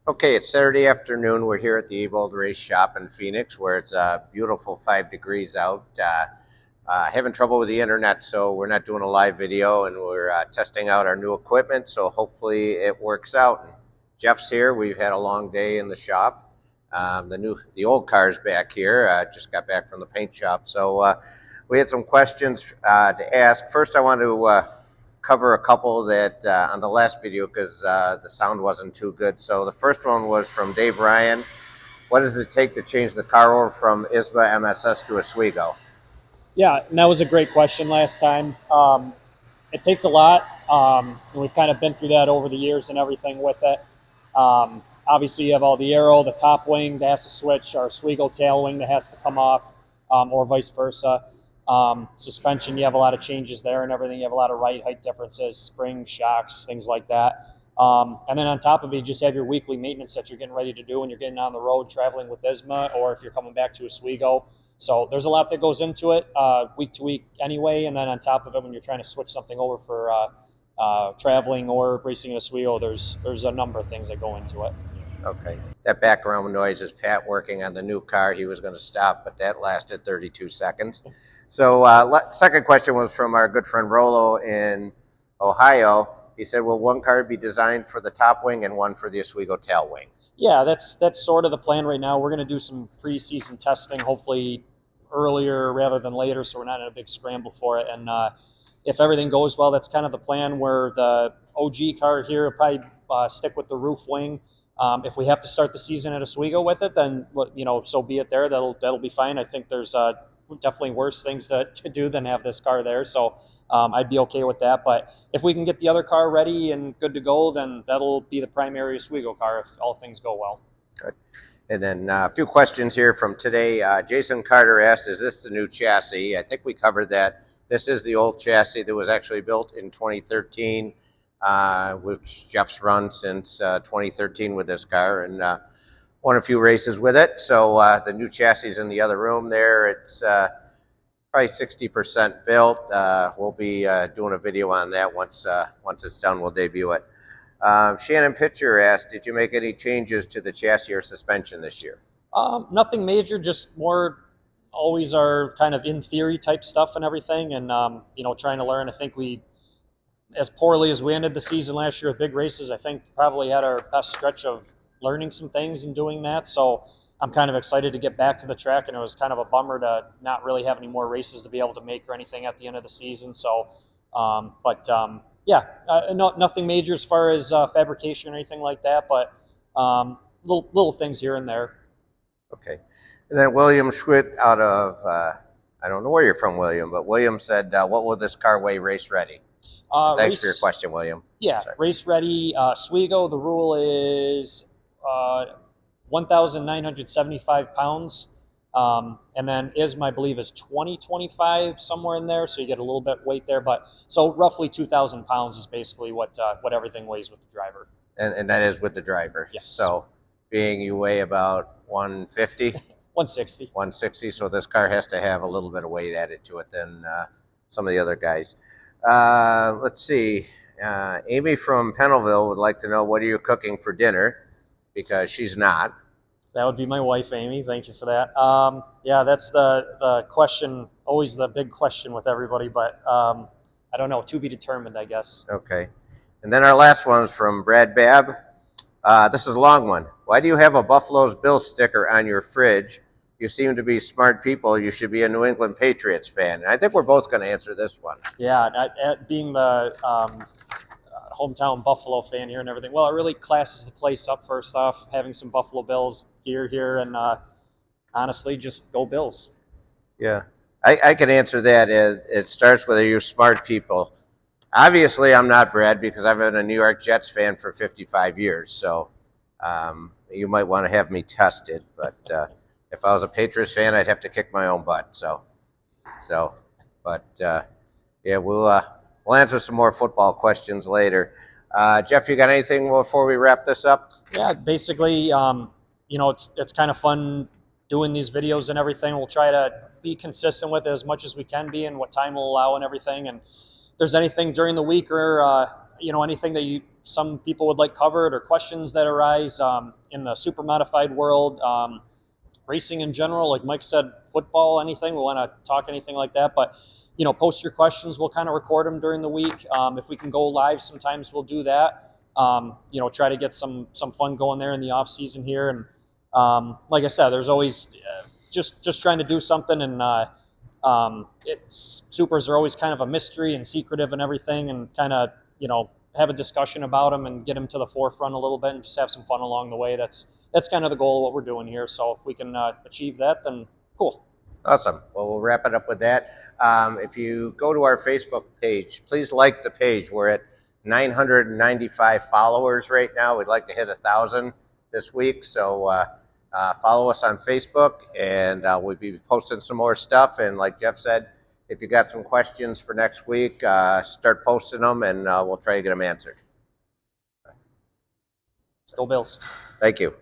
Okay, it's Saturday afternoon. We're here at the Abold Race Shop in Phoenix, where it's a beautiful 5 degrees out. Having trouble with the internet, so we're not doing a live video, and we're testing out our new equipment. So hopefully it works out. And Jeff's here. We've had a long day in the shop. The old car's back here. Just got back from the paint shop, so we had some questions to ask. First, I want to cover a couple that on the last video because the sound wasn't too good. So the first one was from Dave Ryan. What does it take to change the car over from ISMA MSS to Oswego? Yeah, and that was a great question last time. It takes a lot. And we've kind of been through that over the years and everything with it. Obviously, you have all the aero, the top wing that has to switch, our Oswego tail wing that has to come off, or vice versa. Suspension, you have a lot of changes there and everything. You have a lot of ride height differences, spring, shocks, things like that. And then on top of it, you just have your weekly maintenance that you're getting ready to do when you're getting on the road traveling with ISMA, or if you're coming back to Oswego. So there's a lot that goes into it week to week anyway. And then on top of it, when you're trying to switch something over for traveling or racing in Oswego, there's a number of things that go into it. Okay. That background noise is Pat working on the new car. He was going to stop, but that lasted 32 seconds. So second question was from our good friend Rolo in Ohio. He said, will one car be designed for the top wing and one for the Oswego tail wing? Yeah, that's sort of the plan right now. We're going to do some pre-season testing, hopefully earlier rather than later, so we're not in a big scramble for it. And if everything goes well, that's kind of the plan. Where the OG car here will probably stick with the roof wing. If we have to start the season at Oswego with it, then so be it. There, that'll be fine. I think there's definitely worse things to do than have this car there. So I'd be okay with that. But if we can get the other car ready and good to go, then that'll be the primary Oswego car if all things go well. Good. And then a few questions here from today. Jason Carter asked, is this the new chassis? I think we covered that. This is the old chassis that was actually built in 2013, which Jeff's run since 2013 with this car and won a few races with it. So the new chassis is in the other room there. It's probably 60% built. We'll be doing a video on that once it's done. We'll debut it. Shannon Pitcher asked, did you make any changes to the chassis or suspension this year? Nothing major, just more always our kind of in theory type stuff and everything. And, trying to learn. I think we, as poorly as we ended the season last year with big races, I think probably had our best stretch of learning some things and doing that. So I'm kind of excited to get back to the track, and it was kind of a bummer to not really have any more races to be able to make or anything at the end of the season. So, nothing major as far as fabrication or anything like that, but little things here and there. Okay. And then William Schwitt out of, I don't know where you're from, William, but William said, what will this car weigh race ready? Thanks for your question, William. Yeah, sorry. Race ready. Oswego, the rule is 1,975 pounds. And then ISMA, I believe, is 2025, somewhere in there. So you get a little bit weight there. But so roughly 2,000 pounds is basically what everything weighs with the driver. And that is with the driver. Yes. So being you weigh about 150? 160. 160. So this car has to have a little bit of weight added to it than some of the other guys. Let's see. Amy from Pennellville would like to know, what are you cooking for dinner? Because she's not. That would be my wife, Amy. Thank you for that. Yeah, that's the question, always the big question with everybody, but I don't know, to be determined, I guess. Okay. And then our last one is from Brad Babb. This is a long one. Why do you have a Buffalo's Bills sticker on your fridge? You seem to be smart people. You should be a New England Patriots fan. And I think we're both going to answer this one. Yeah, being the hometown Buffalo fan here and everything, well, it really classes the place up, first off, having some Buffalo Bills gear here, and honestly, just go Bills. Yeah, I can answer that. It starts with, are you smart people? Obviously, I'm not, Brad, because I've been a New York Jets fan for 55 years. So you might want to have me tested. But if I was a Patriots fan, I'd have to kick my own butt. Yeah, we'll answer some more football questions later. Jeff, you got anything before we wrap this up? Yeah, basically, it's kind of fun doing these videos and everything. We'll try to be consistent with it as much as we can be and what time will allow and everything. And if there's anything during the week or anything that some people would like covered or questions that arise in the super modified world, racing in general, like Mike said, football, anything, we want to talk anything like that. But, post your questions. We'll kind of record them during the week. If we can go live, sometimes we'll do that. Try to get some fun going there in the off season here. And like I said, there's always just trying to do something. And supers are always kind of a mystery and secretive and everything, and kind of, have a discussion about them and get them to the forefront a little bit and just have some fun along the way. That's kind of the goal of what we're doing here. So if we can achieve that, then cool. Awesome. Well, we'll wrap it up with that. If you go to our Facebook page, please like the page. We're at 995 followers right now. We'd like to hit 1,000 this week. So follow us on Facebook, and we'll be posting some more stuff. And like Jeff said, if you got some questions for next week, start posting them, and we'll try to get them answered. Go Bills. Thank you.